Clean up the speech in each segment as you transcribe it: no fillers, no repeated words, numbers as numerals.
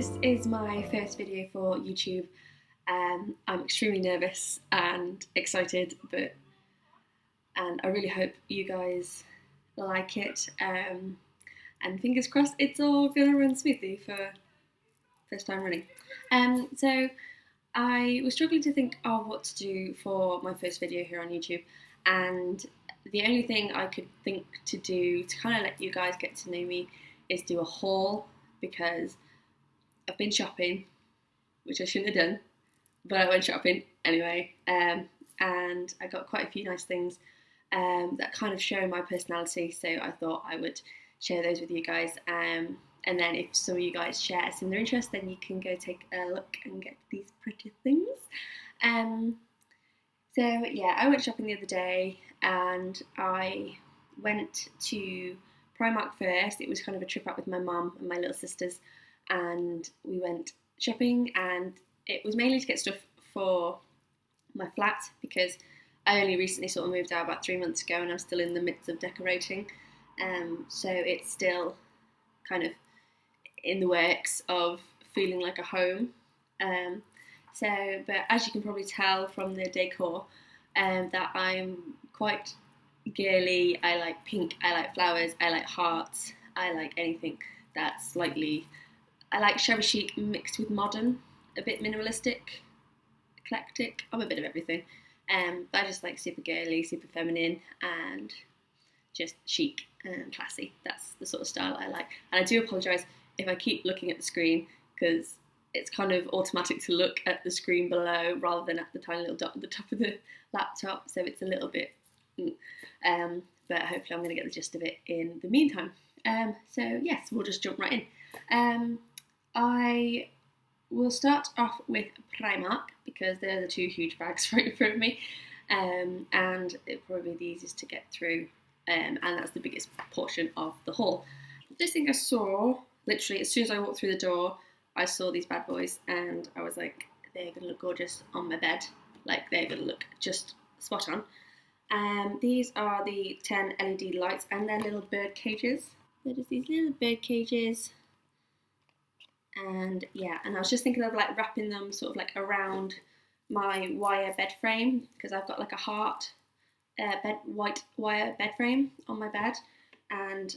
this is my first video for YouTube. I'm extremely nervous and excited, and I really hope you guys like it. And fingers crossed it's all gonna run smoothly for first time running. So I was struggling to think of what to do for my first video here on YouTube, and the only thing I could think to do to kind of let you guys get to know me is do a haul, because I've been shopping, which I shouldn't have done, but I went shopping anyway, and I got quite a few nice things that kind of show my personality, so I thought I would share those with you guys, and then if some of you guys share a similar interest, then you can go take a look and get these pretty things. So yeah, I went shopping the other day, and I went to Primark first. It was kind of a trip out with my mum and my little sisters, and we went shopping, and it was mainly to get stuff for my flat, because I only recently sort of moved out about 3 months ago, and I'm still in the midst of decorating, so it's still kind of in the works of feeling like a home. But as you can probably tell from the decor, that I'm quite girly. I like pink, I like flowers, I like hearts, I like anything that's slightly, I like shabby chic mixed with modern, a bit minimalistic, eclectic. I'm a bit of everything. But I just like super girly, super feminine, and just chic and classy. That's the sort of style I like. And I do apologise if I keep looking at the screen, because it's kind of automatic to look at the screen below rather than at the tiny little dot at the top of the laptop, so it's a little bit, but hopefully I'm going to get the gist of it in the meantime. So yes, we'll just jump right in. I will start off with Primark, because they're the two huge bags right in front of me, and it'll probably be the easiest to get through, and that's the biggest portion of the haul. This thing I saw, literally as soon as I walked through the door, I saw these bad boys, and I was like, they're going to look gorgeous on my bed. Like, they're going to look just spot on. These are the 10 LED lights, and they're little bird cages. They're just these little bird cages. And yeah, and I was just thinking of like wrapping them sort of like around my wire bed frame, because I've got like a heart white wire bed frame on my bed, and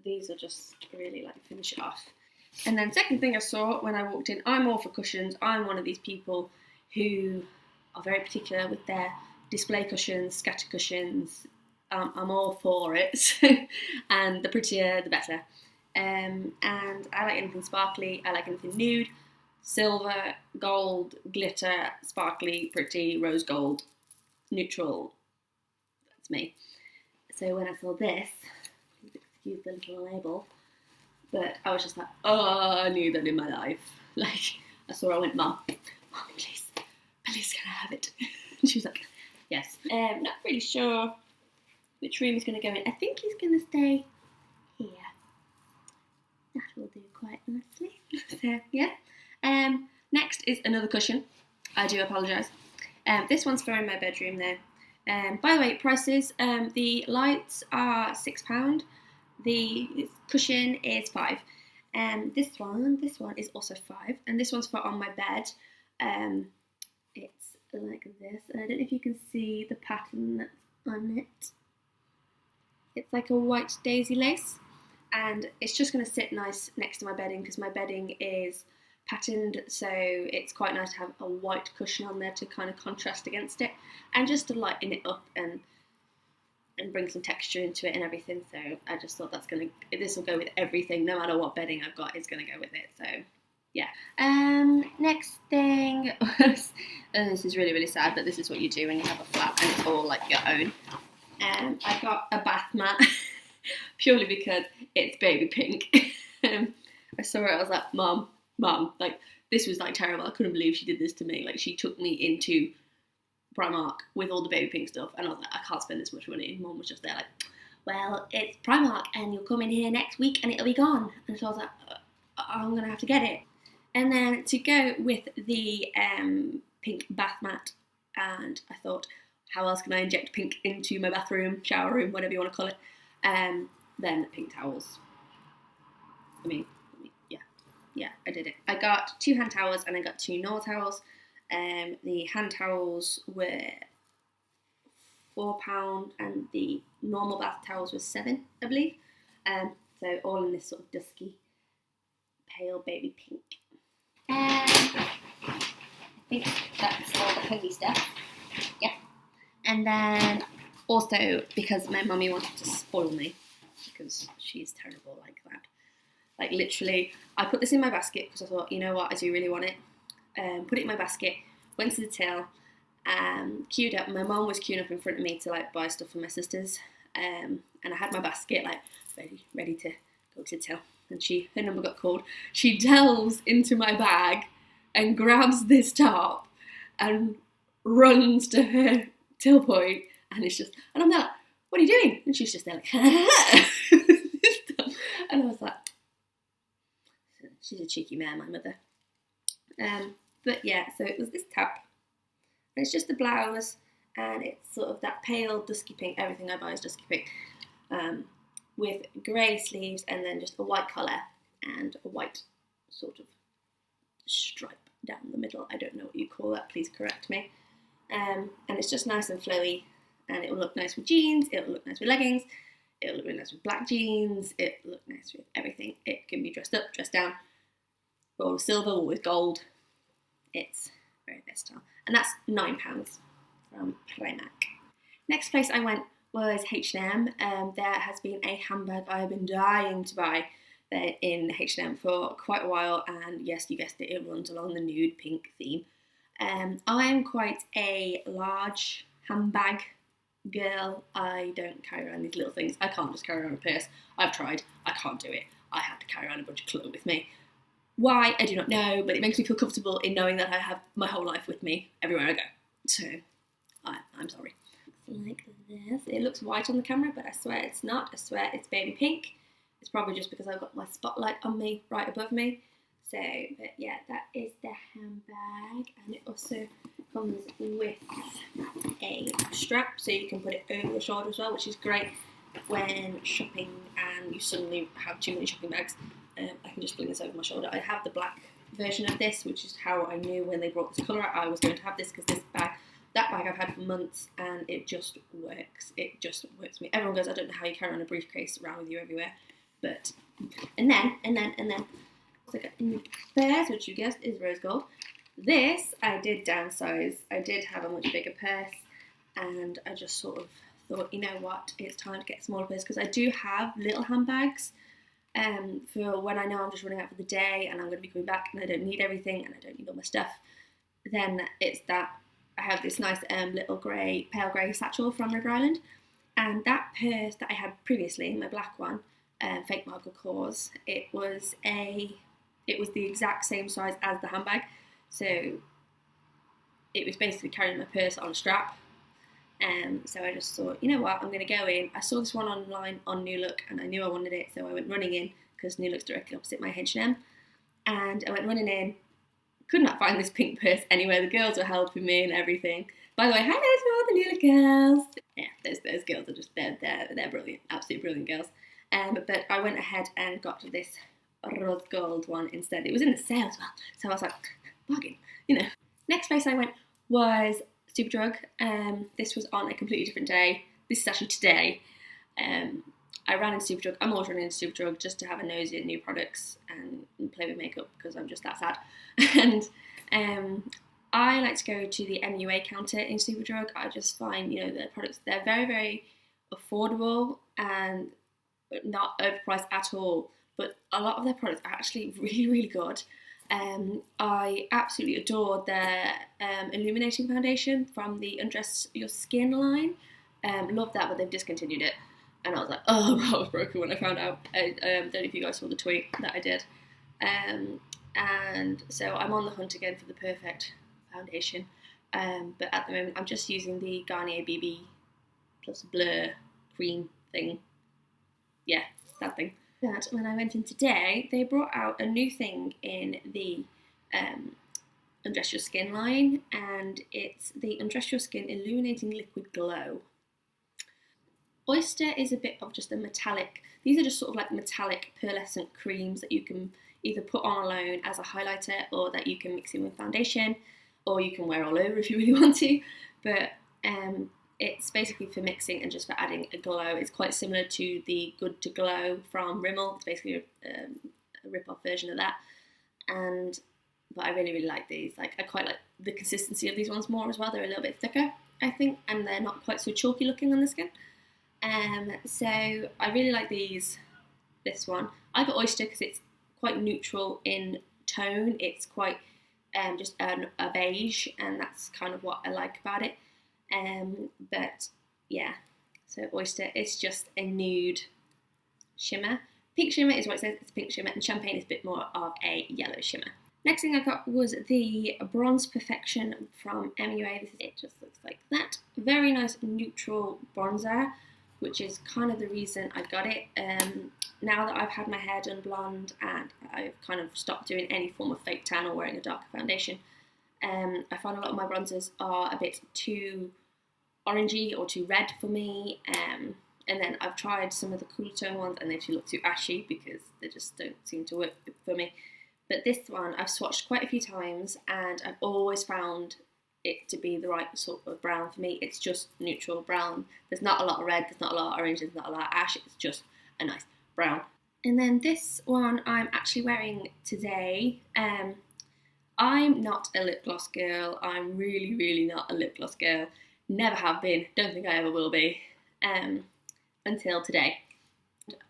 these will just really like finish it off. And then second thing I saw when I walked in, I'm all for cushions. I'm one of these people who are very particular with their display cushions, scatter cushions. I'm all for it, and the prettier the better. And I like anything sparkly, I like anything nude, silver, gold, glitter, sparkly, pretty, rose gold, neutral. That's me. So when I saw this, excuse the little label, but I was just like, oh, I need that in my life. Like, I saw her, I went, Mum, please, can I have it? And she was like, yes. Not really sure which room he's going to go in. I think he's going to stay here. That will do quite nicely. So, yeah. Next is another cushion. I do apologise. This one's for in my bedroom though. By the way, prices, the lights are £6. The cushion is £5. This one is also £5, and this one's for on my bed. It's like this, and I don't know if you can see the pattern that's on it. It's like a white daisy lace, and it's just going to sit nice next to my bedding, because my bedding is patterned, so it's quite nice to have a white cushion on there to kind of contrast against it, and just to lighten it up and bring some texture into it and everything. So I just thought this will go with everything, no matter what bedding I've got, it's going to go with it. So yeah. Next thing was, this is really, really sad, but this is what you do when you have a flat and it's all like your own. I got a bath mat purely because it's baby pink. I saw it, I was like, Mum, like, this was like terrible. I couldn't believe she did this to me. Like, she took me into Primark with all the baby pink stuff, and I was like, I can't spend this much money. Mum was just there like, well, it's Primark and you'll come in here next week and it'll be gone. And so I was like, I'm gonna have to get it. And then to go with the pink bath mat, and I thought, how else can I inject pink into my bathroom, shower room, whatever you want to call it, then pink towels. I mean, yeah, yeah, I did it. I got 2 hand towels and I got 2 normal towels. The hand towels were £4 and the normal bath towels were £7, I believe. So all in this sort of dusky, pale baby pink. I think that's all the huggy stuff. Yeah. And then also because my mummy wanted to spoil me, because she's terrible like that. Like literally, I put this in my basket because I thought, you know what, I do really want it. Put it in my basket, went to the till, queued up. My mum was queuing up in front of me to like buy stuff for my sisters, and I had my basket like ready to go to the till. And her number got called. She delves into my bag and grabs this top and runs to her till point, and I'm like, what are you doing? And she's just there like, and I was like, she's a cheeky mare, my mother. But yeah, so it was this top, and it's just the blouse, and it's sort of that pale dusky pink. Everything I buy is dusky pink, with grey sleeves, and then just a white collar and a white sort of stripe down the middle. I don't know what you call that, please correct me. And it's just nice and flowy, and it will look nice with jeans, it will look nice with leggings, it will look really nice with black jeans, it will look nice with everything. It can be dressed up, dressed down, or with silver or with gold. It's very versatile. And that's £9 from Primark. Next place I went was H&M. There has been a handbag I have been dying to buy in H&M for quite a while, and yes, you guessed it, it runs along the nude pink theme. I'm quite a large handbag girl. I don't carry around these little things. I can't just carry around a purse. I've tried. I can't do it. I have to carry around a bunch of clutter with me. Why? I do not know, but it makes me feel comfortable in knowing that I have my whole life with me everywhere I go. So, I'm sorry. Like this. It looks white on the camera, but I swear it's not. I swear it's baby pink. It's probably just because I've got my spotlight on me right above me. So, but yeah, that is the handbag, and it also comes with a strap, so you can put it over the shoulder as well, which is great when shopping and you suddenly have too many shopping bags. I can just fling this over my shoulder. I have the black version of this, which is how I knew when they brought this colour out I was going to have this, because that bag I've had for months, and it just works. It just works for me. Everyone goes, I don't know how you carry on a briefcase around with you everywhere, but and then so I got in the purse, which you guessed is rose gold. This I did downsize. I did have a much bigger purse, and I just sort of thought, you know what, it's time to get a smaller purse, because I do have little handbags for when I know I'm just running out for the day and I'm going to be coming back and I don't need everything and I don't need all my stuff. Then it's that I have this nice little pale grey satchel from River Island, and that purse that I had previously, my black one, Fake Marble Claws, it was the exact same size as the handbag, so it was basically carrying my purse on a strap. So I just thought, you know what, I'm going to go in. I saw this one online on New Look and I knew I wanted it, so I went running in, because New Look's directly opposite my H&M, and I went running in. Could not find this pink purse anywhere. The girls were helping me and everything. By the way, hi there to all the New Look girls. Yeah, those girls are just, they're brilliant, absolutely brilliant girls. But I went ahead and got this rose gold one instead. It was in the sale as well, so I was like, bargain, you know. Next place I went was Superdrug. This was on a completely different day. This is actually today. I ran into Superdrug. I'm always running into Superdrug just to have a nosy at new products and play with makeup, because I'm just that sad. And I like to go to the MUA counter in Superdrug. I just find, the products, they're very, very affordable and not overpriced at all. But a lot of their products are actually really, really good. I absolutely adored their Illuminating foundation from the Undress Your Skin line. Loved that, but they've discontinued it. And I was like, oh, my heart was broken when I found out. I don't know if you guys saw the tweet that I did. And so I'm on the hunt again for the perfect foundation. But at the moment, I'm just using the Garnier BB plus Blur cream thing. Yeah, that thing. That when I went in today, they brought out a new thing in the Undress Your Skin line, and it's the Undress Your Skin Illuminating Liquid Glow. Oyster is a bit of just a metallic, these are just sort of like metallic pearlescent creams that you can either put on alone as a highlighter, or that you can mix in with foundation, or you can wear all over if you really want to. But it's basically for mixing and just for adding a glow. It's quite similar to the Good to Glow from Rimmel. It's basically a rip-off version of that. But I really, really like these. Like, I quite like the consistency of these ones more as well. They're a little bit thicker, I think, and they're not quite so chalky looking on the skin. So I really like this one. I got Oyster because it's quite neutral in tone. It's quite just a beige, and that's kind of what I like about it. But yeah, so Oyster, it's just a nude shimmer. Pink shimmer is what it says, it's pink shimmer, and Champagne is a bit more of a yellow shimmer. Next thing I got was the Bronze Perfection from MUA. It just looks like that. Very nice neutral bronzer, which is kind of the reason I got it. Now that I've had my hair done blonde and I've kind of stopped doing any form of fake tan or wearing a darker foundation, I find a lot of my bronzers are a bit too orangey or too red for me. And then I've tried some of the cooler tone ones and they actually look too ashy because they just don't seem to work for me. But this one I've swatched quite a few times and I've always found it to be the right sort of brown for me. It's just neutral brown. There's not a lot of red, there's not a lot of orange, there's not a lot of ash. It's just a nice brown. And then this one I'm actually wearing today. I'm not a lip gloss girl. I'm really, really not a lip gloss girl. Never have been. Don't think I ever will be. Until today.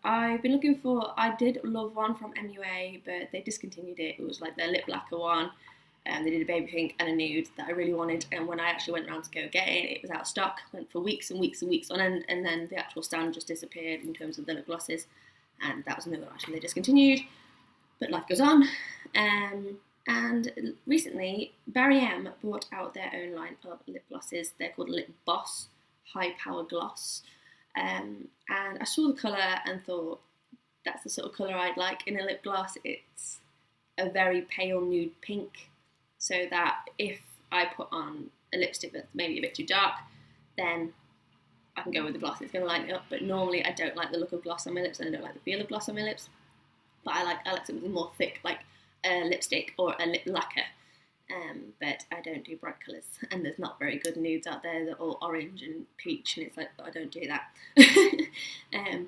I've been looking for, I did love one from MUA, but they discontinued it. It was like their lip lacquer one. They did a baby pink and a nude that I really wanted, and when I actually went around to go get it, it was out of stock. Went for weeks and weeks and weeks on end, and then the actual stand just disappeared in terms of the lip glosses, and that was another item they discontinued. But life goes on. And recently, Barry M brought out their own line of lip glosses. They're called Lip Boss High Power Gloss. And I saw the colour and thought, that's the sort of colour I'd like in a lip gloss. It's a very pale nude pink, so that if I put on a lipstick that's maybe a bit too dark, then I can go with the gloss. It's going to lighten it up. But normally I don't like the look of gloss on my lips, and I don't like the feel of gloss on my lips. But I like something more thick, like a lipstick or a lip lacquer. But I don't do bright colours, and there's not very good nudes out there. They're all orange and peach, and it's like, I don't do that.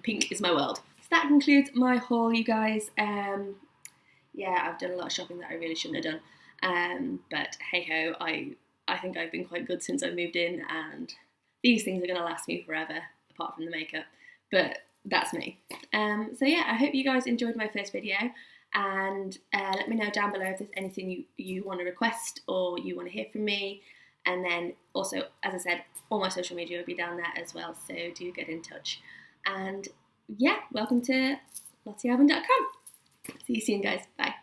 Pink is my world. So that concludes my haul, you guys. Yeah, I've done a lot of shopping that I really shouldn't have done. But hey ho, I think I've been quite good since I moved in, and these things are going to last me forever, apart from the makeup. But that's me. So yeah, I hope you guys enjoyed my first video. And let me know down below if there's anything you want to request or you want to hear from me. And then also, as I said, all my social media will be down there as well, so do get in touch. And yeah, welcome to LottieElvin.com. See you soon, guys. Bye.